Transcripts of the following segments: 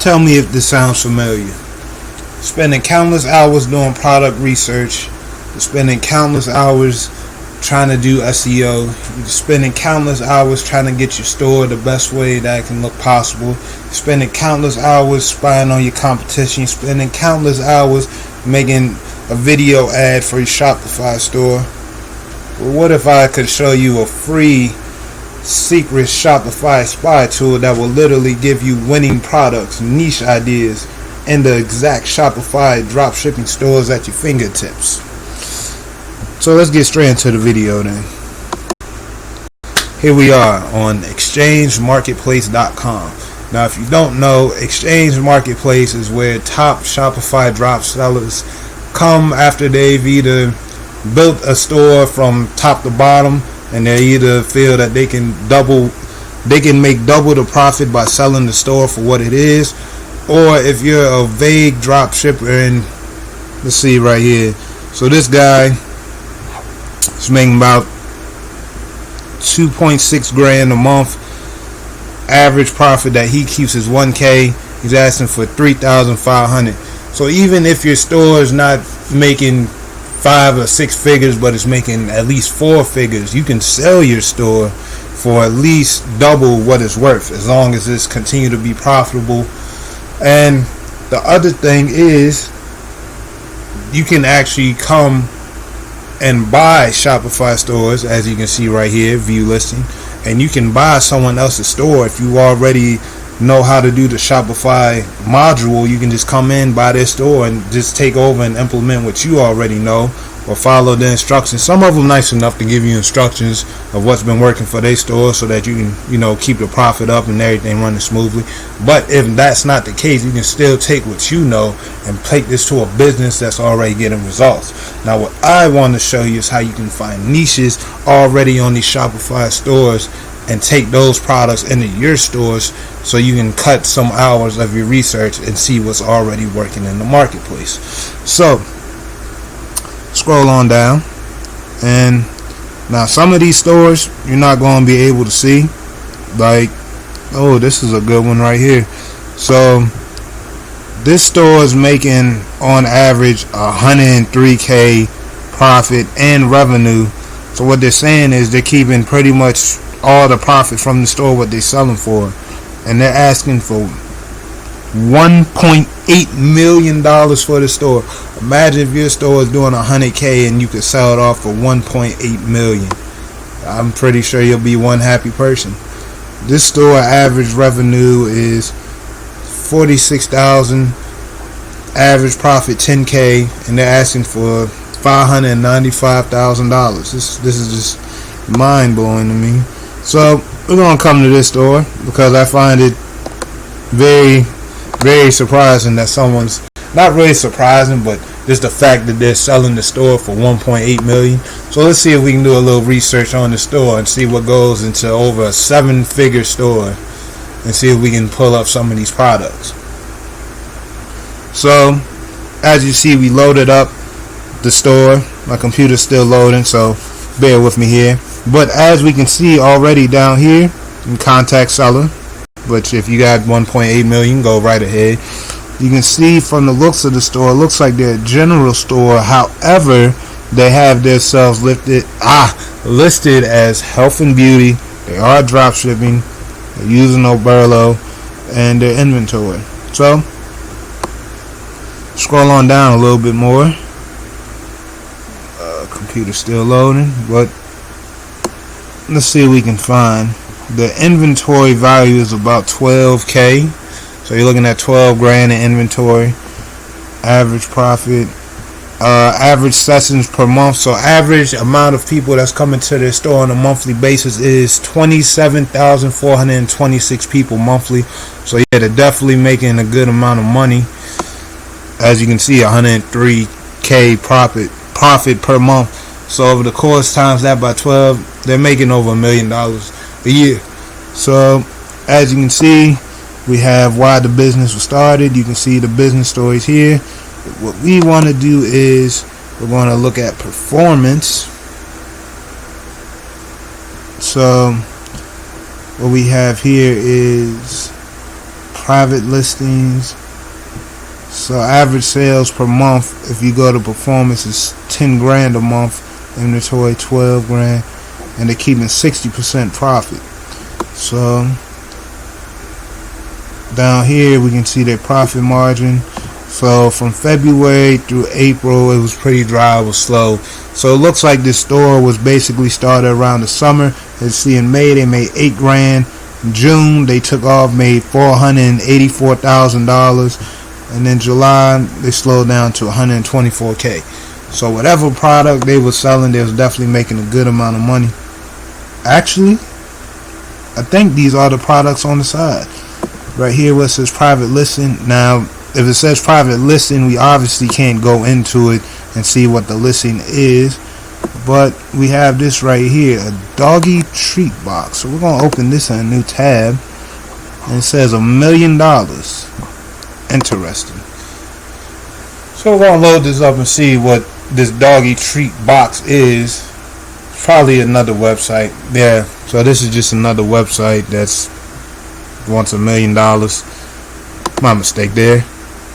Tell me if this sounds familiar. Spending countless hours doing product research, spending countless hours trying to do SEO, spending countless hours trying to get your store the best way that can look possible, spending countless hours spying on your competition, spending countless hours making a video ad for your Shopify store. Well, what if I could show you a free secret Shopify spy tool that will literally give you winning products, niche ideas, and the exact Shopify dropshipping stores at your fingertips? So let's get straight into the video then. Here we are on exchangemarketplace.com. Now, if you don't know, Exchange Marketplace is where top Shopify drop sellers come after they've either built a store from top to bottom, and they either feel that they can make double the profit by selling the store for what it is, or if you're a vague drop shipper. And let's see right here. So this guy is making about 2.6 grand a month. Average profit that he keeps is 1K. He's asking for 3,500. So even if your store is not making 5 or 6 figures, but it's making at least 4 figures, you can sell your store for at least double what it's worth, as long as it's continue to be profitable. And the other thing is, you can actually come and buy Shopify stores, as you can see right here, view listing, and you can buy someone else's store. If you already know how to do the Shopify module, you can just come in, buy their store, and just take over and implement what you already know, or follow the instructions. Some of them nice enough to give you instructions of what's been working for their store, so that you can, keep the profit up and everything running smoothly. But if that's not the case, you can still take what you know and take this to a business that's already getting results. Now, what I want to show you is how you can find niches already on these Shopify stores and take those products into your stores, so you can cut some hours of your research and see what's already working in the marketplace. So scroll on down, and now some of these stores you're not going to be able to see. Like, oh, this is a good one right here. So this store is making on average 103K profit and revenue. So what they're saying is they're keeping pretty much all the profit from the store, what they're selling for, and they're asking for $1.8 million for the store. Imagine if your store is doing 100K and you could sell it off for 1.8 million. I'm pretty sure you'll be one happy person. This store average revenue is 46,000, average profit 10K, and they're asking for $595,000. This is just mind blowing to me. So we're gonna come to this store because I find it very, very surprising that someone's, not really surprising, but just the fact that they're selling the store for 1.8 million. So let's see if we can do a little research on the store and see what goes into over a 7-figure store, and see if we can pull up some of these products. So as you see, we loaded up the store. My computer's still loading, so bear with me here. But as we can see already down here, you can contact seller. But if you got 1.8 million, go right ahead. You can see from the looks of the store, it looks like they're a general store. However, they have themselves listed as health and beauty. They are drop shipping. They're using Oberlo and their inventory. So scroll on down a little bit more. Computer's still loading, but let's see what we can find. The inventory value is about 12K. So you're looking at 12 grand in inventory. Average profit, average sessions per month. So average amount of people that's coming to their store on a monthly basis is 27,426 people monthly. So yeah, they're definitely making a good amount of money. As you can see, 103K profit per month. So over the course, times that by 12, they're making over $1 million a year. So as you can see, we have why the business was started. You can see the business stories here. What we want to do is we're going to look at performance. So what we have here is private listings. So average sales per month, if you go to performance, is 10 grand a month. Inventory 12 grand, and they're keeping 60% profit. So down here we can see their profit margin. So from February through April, it was pretty dry, it was slow. So it looks like this store was basically started around the summer. Let's see, in May they made 8 grand. In June they took off, made $484,000, and then July they slowed down to 124k. So whatever product they were selling, they was definitely making a good amount of money. Actually, I think these are the products on the side. Right here where it says private listing. Now, if it says private listing, we obviously can't go into it and see what the listing is. But we have this right here, a doggy treat box. So we're going to open this in a new tab. And it says $1 million. Interesting. So we're going to load this up and see what this doggy treat box is. It's probably another website. Yeah, so this is just another website that's wants $1 million. My mistake there.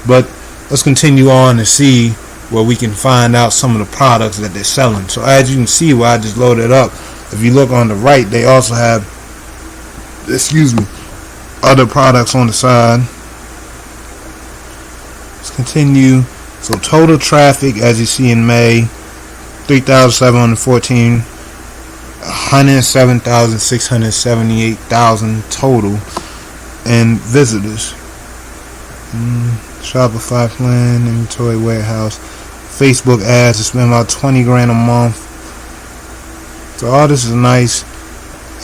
But let's continue on and see where we can find out some of the products that they're selling. So as you can see where I just loaded up, if you look on the right, they also have, other products on the side. Let's continue. So total traffic, as you see in May, 3,714, 107,678,000 total, and visitors. Shopify plan, inventory warehouse, Facebook ads to spend about 20 grand a month. So all this is nice.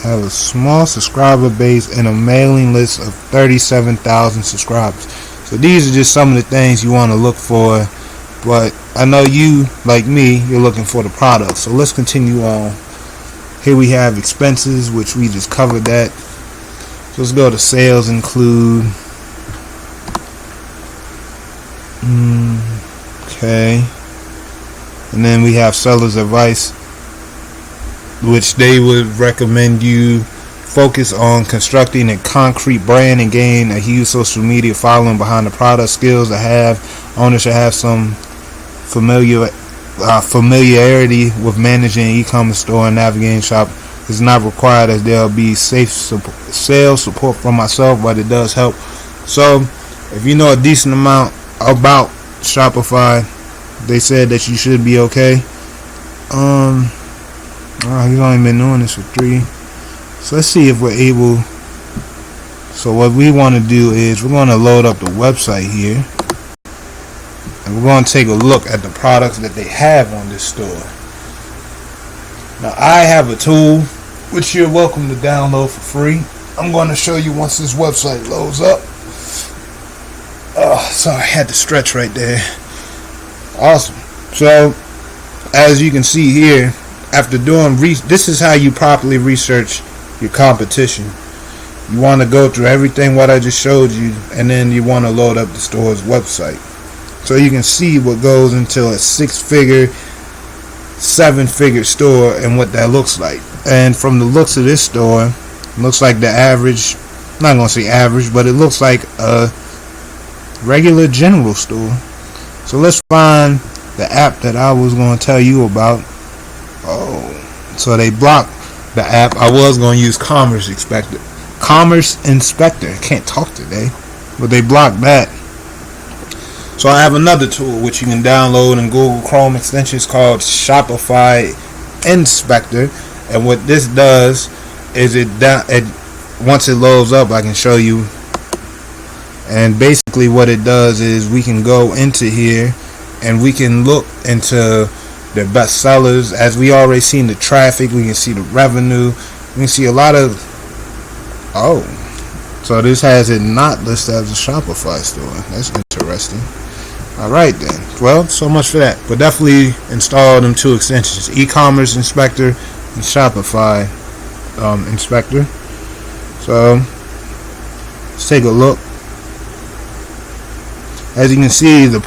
Have a small subscriber base and a mailing list of 37,000 subscribers. So these are just some of the things you want to look for, but I know you, like me, you're looking for the product. So let's continue on. Here we have expenses, which we just covered that. So let's go to sales include. Okay. And then we have seller's advice, which they would recommend you focus on constructing a concrete brand and gain a huge social media following behind the product. Skills to have. Owners should have some familiarity with managing an e-commerce store and navigating shop. It's not required, as there'll be safe sales support from myself, but it does help. So if you know a decent amount about Shopify, they said that you should be okay. He's only been doing this for 3. So let's see if we're able. So what we want to do is we're going to load up the website here, and we're going to take a look at the products that they have on this store. Now I have a tool which you're welcome to download for free. I'm going to show you once this website loads up. Oh, sorry, I had to stretch right there. Awesome. So as you can see here, after doing this is how you properly research your competition. You want to go through everything what I just showed you, and then you want to load up the store's website, so you can see what goes into a 6-figure, 7-figure store and what that looks like. And from the looks of this store, it looks like the average, I'm not going to say average, but it looks like a regular general store. So let's find the app that I was going to tell you about. Oh, so they blocked the app. I was going to use Commerce Inspector. I can't talk today, but they blocked that. So I have another tool which you can download in Google Chrome extensions called Shopify Inspector. And what this does is it once it loads up, I can show you. And basically what it does is we can go into here and we can look into their best sellers. As we already seen the traffic, we can see the revenue, we can see a lot of. So this has it not listed as a Shopify store. That's interesting. Alright then, well, so much for that. But definitely install them 2 extensions, e-commerce inspector and Shopify inspector. So let's take a look. As you can see, the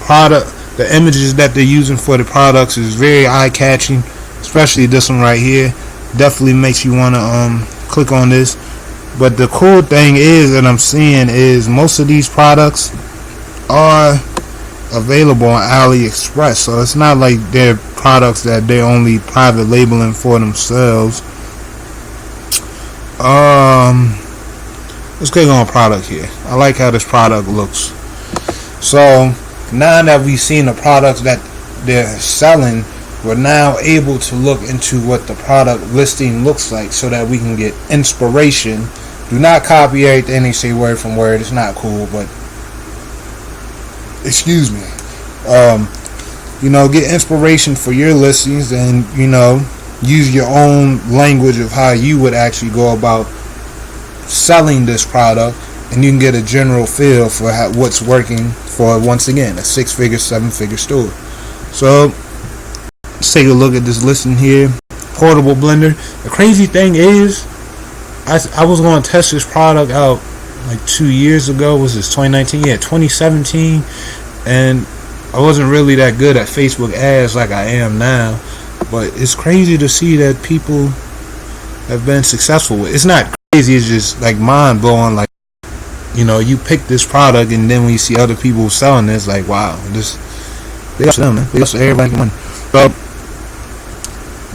images that they're using for the products is very eye-catching, especially this one right here. Definitely makes you want to click on this. But the cool thing is that I'm seeing is most of these products are available on AliExpress, so it's not like they're products that they're only private labeling for themselves. Let's click on product here. I like how this product looks. So now that we've seen the products that they're selling, we're now able to look into what the product listing looks like so that we can get inspiration. Do not copy everything they say word from word. It's not cool, but excuse me. Get inspiration for your listings, and use your own language of how you would actually go about selling this product, and you can get a general feel for what's working for, once again, a 6-figure, 7-figure store. So let's take a look at this listing here. Portable blender. The crazy thing is, I was going to test this product out like 2 years ago. Was this 2019? Yeah, 2017. And I wasn't really that good at Facebook ads like I am now. But it's crazy to see that people have been successful with it. It's not crazy, it's just like mind blowing. Like, you pick this product, and then when you see other people selling this, like, wow, they got them, man. They got everybody money. So,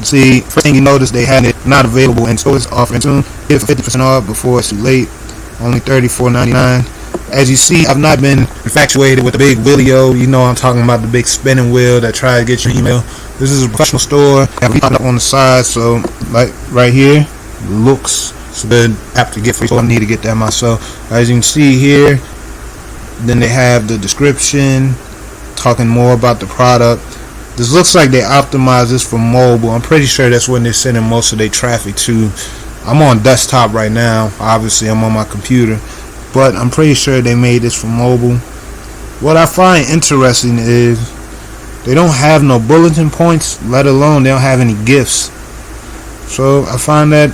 see, first thing you notice, they had it not available in stores, offering soon. Get it for 50% off before it's too late. Only $34.99. As you see, I've not been infatuated with the big wheelio. I'm talking about the big spinning wheel that try to get your email. This is a professional store. Have it up on the side, so like right here, looks so good. Have to get free, so I need to get that myself. As you can see here, then they have the description talking more about the product. This looks like they optimize this for mobile. I'm pretty sure that's when they're sending most of their traffic to. I'm on desktop right now. Obviously, I'm on my computer, but I'm pretty sure they made this for mobile. What I find interesting is they don't have no bulletin points, let alone they don't have any gifts. So I find that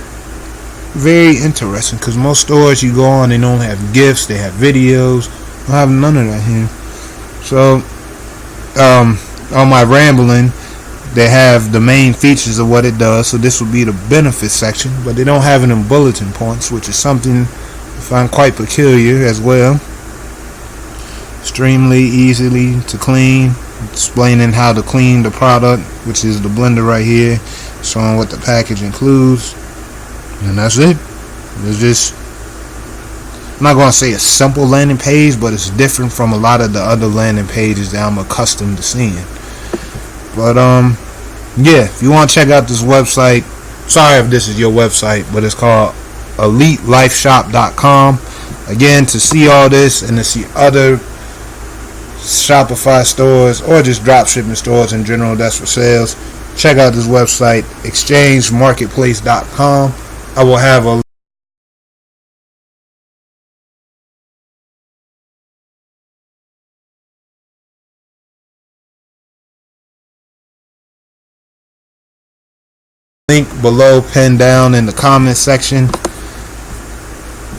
very interesting, because most stores you go on, they don't have gifts, they have videos. I have none of that here. So on my rambling, they have the main features of what it does. So this would be the benefits section, but they don't have it in bulletin points, which is something I find quite peculiar as well. Extremely easily to clean, explaining how to clean the product, which is the blender right here, showing what the package includes, and that's it. It's just, I'm not going to say a simple landing page, but it's different from a lot of the other landing pages that I'm accustomed to seeing. But yeah, if you want to check out this website, sorry if this is your website, but it's called EliteLifeShop.com. Again, to see all this and to see other Shopify stores or just drop shipping stores in general that's for sales, check out this website, exchangemarketplace.com. I will have a link below, pinned down in the comment section.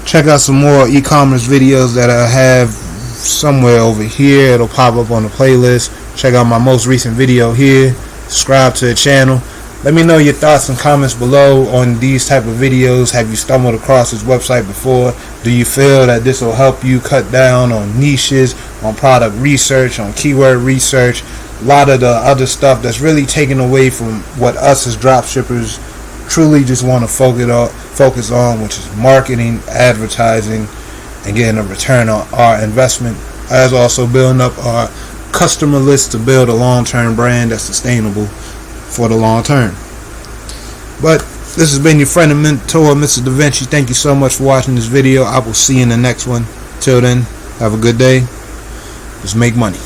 Check out some more e-commerce videos that I have somewhere over here. It'll pop up on the playlist. Check out my most recent video here. Subscribe to the channel. Let me know your thoughts and comments below on these type of videos. Have you stumbled across this website before? Do you feel that this will help you cut down on niches, on product research, on keyword research, a lot of the other stuff that's really taken away from what us as drop shippers truly just want to focus on, which is marketing, advertising, and getting a return on our investment, as also building up our customer list to build a long-term brand that's sustainable for the long term. But this has been your friend and mentor, Mr. Da Vinci. Thank you so much for watching this video. I will see you in the next one. Till then, have a good day. Just make money.